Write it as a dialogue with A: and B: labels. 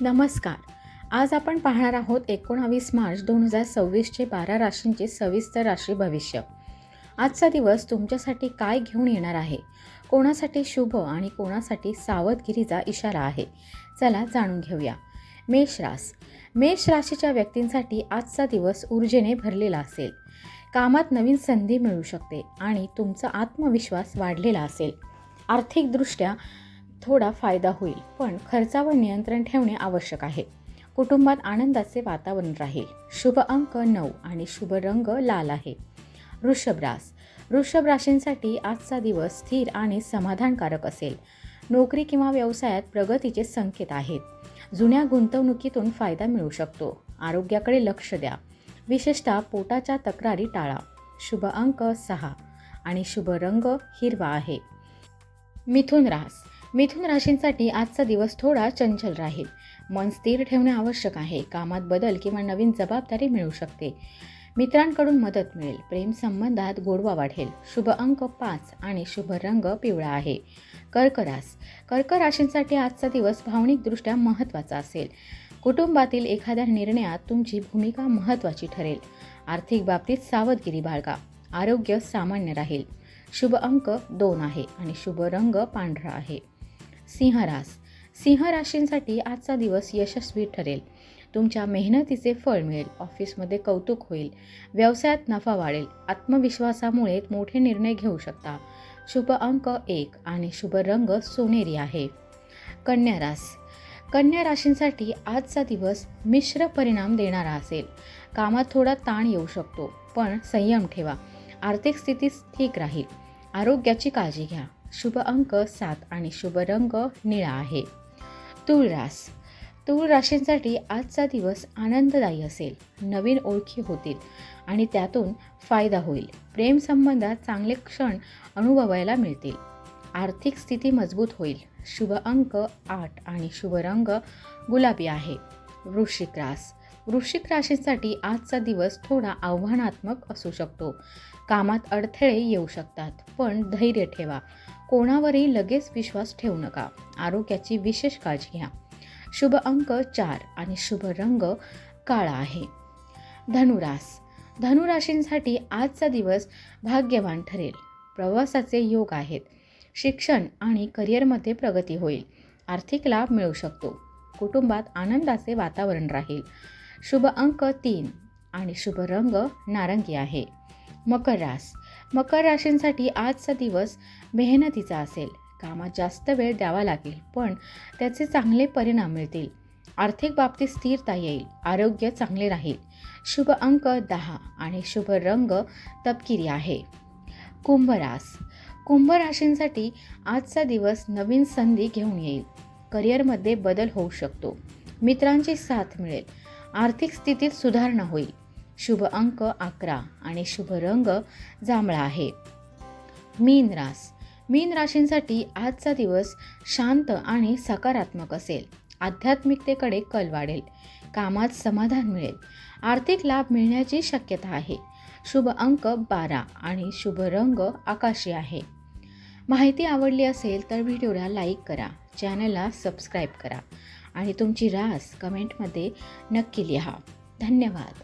A: नमस्कार. आज आपण पाहणार आहोत 19 मार्च 2026चे 12 राशींचे सविस्तर राशी भविष्य. आजचा दिवस तुमच्यासाठी काय घेऊन येणार आहे, कोणासाठी शुभ आणि कोणासाठी सावधगिरीचा इशारा आहे, चला जाणून घेऊया. मेष राशीच्या व्यक्तींसाठी आजचा दिवस ऊर्जेने भरलेला असेल. कामात नवीन संधी मिळू शकते आणि तुमचा आत्मविश्वास वाढलेला असेल. आर्थिकदृष्ट्या थोडा फायदा होईल, पण खर्चावर नियंत्रण ठेवणे आवश्यक आहे. कुटुंबात आनंदाचे वातावरण राहील. शुभ अंक 9 आणि शुभ रंग लाल आहे. वृषभ राशींसाठी आजचा दिवस स्थिर आणि समाधानकारक असेल. नोकरी किंवा व्यवसायात प्रगतीचे संकेत आहेत. जुन्या गुंतवणुकीतून फायदा मिळू शकतो. आरोग्याकडे लक्ष द्या, विशेषतः पोटाच्या तक्रारी टाळा. शुभ अंक 6 आणि शुभ रंग हिरवा आहे. मिथुन राशींसाठी आजचा दिवस थोडा चंचल राहील. मन स्थिर ठेवणे आवश्यक आहे. कामात बदल किंवा नवीन जबाबदारी मिळू शकते. मित्रांकडून मदत मिळेल. प्रेम संबंधात गोडवा वाढेल. शुभ अंक 5 आणि शुभ रंग पिवळा आहे. कर्क राशींसाठी आजचा दिवस भावनिकदृष्ट्या महत्त्वाचा असेल. कुटुंबातील एखाद्या निर्णयात तुमची भूमिका महत्त्वाची ठरेल. आर्थिक बाबतीत सावधगिरी बाळगा. आरोग्य सामान्य राहील. शुभ अंक 2 आहे आणि शुभ रंग पांढरा आहे. सिंह राशींसाठी आजचा दिवस यशस्वी ठरेल. तुमच्या मेहनतीचे फळ मिळेल. ऑफिसमध्ये कौतुक होईल. व्यवसायात नफा वाढेल. आत्मविश्वासामुळे मोठे निर्णय घेऊ शकता. शुभ अंक 1 आणि शुभ रंग सोनेरी आहे. कन्या राशींसाठी आजचा दिवस मिश्र परिणाम देणारा असेल. कामात थोडा ताण येऊ शकतो, पण संयम ठेवा. आर्थिक स्थिती ठीक राहील. आरोग्याची काळजी घ्या. शुभ अंक 7 आणि शुभ रंग निळा आहे. तूळ राशींसाठी आजचा दिवस आनंददायी असेल. नवीन ओळखी होतील आणि त्यातून फायदा होईल. प्रेम संबंधात चांगले क्षण अनुभवायला मिळतील. आर्थिक स्थिती मजबूत होईल. शुभ अंक 8 आणि शुभ रंग गुलाबी आहे. वृश्चिक राशींसाठी आजचा दिवस थोडा आव्हानात्मक असू शकतो. कामात अडथळे येऊ शकतात, पण धैर्य ठेवा. कोणावरही लगेच विश्वास ठेवू नका. आरोग्याची विशेष काळजी घ्या. शुभ अंक 4 आणि शुभ रंग काळा आहे. धनुराशींसाठी आजचा दिवस भाग्यवान ठरेल. प्रवासाचे योग आहेत. शिक्षण आणि करिअरमध्ये प्रगती होईल. आर्थिक लाभ मिळू शकतो. कुटुंबात आनंदाचे वातावरण राहील. शुभ अंक 3 आणि शुभ रंग नारंगी आहे. मकर राशींसाठी आजचा दिवस मेहनतीचा असेल. कामात जास्त वेळ द्यावा लागेल, पण त्याचे चांगले परिणाम मिळतील. आर्थिक बाबतीत स्थिरता येईल. आरोग्य चांगले राहील. शुभ अंक 10 आणि शुभ रंग तपकिरी आहे. कुंभ राशींसाठी आजचा दिवस नवीन संधी घेऊन येईल. करिअरमध्ये बदल होऊ शकतो. मित्रांची साथ मिळेल. आर्थिक स्थितीत सुधारणा होईल. शुभ अंक 11 आणि शुभ रंग जांभळा आहे. मीन राशींसाठी आजचा दिवस शांत आणि सकारात्मक असेल. आध्यात्मिकतेकडे कल वाढेल. कामात समाधान मिळेल. आर्थिक लाभ मिळण्याची शक्यता आहे. शुभ अंक 12 आणि शुभ रंग आकाशी आहे. माहिती आवडली असेल तर व्हिडिओला लाईक करा, चॅनलला सबस्क्राईब करा आणि तुमची रास कमेंटमध्ये नक्की लिहा. धन्यवाद.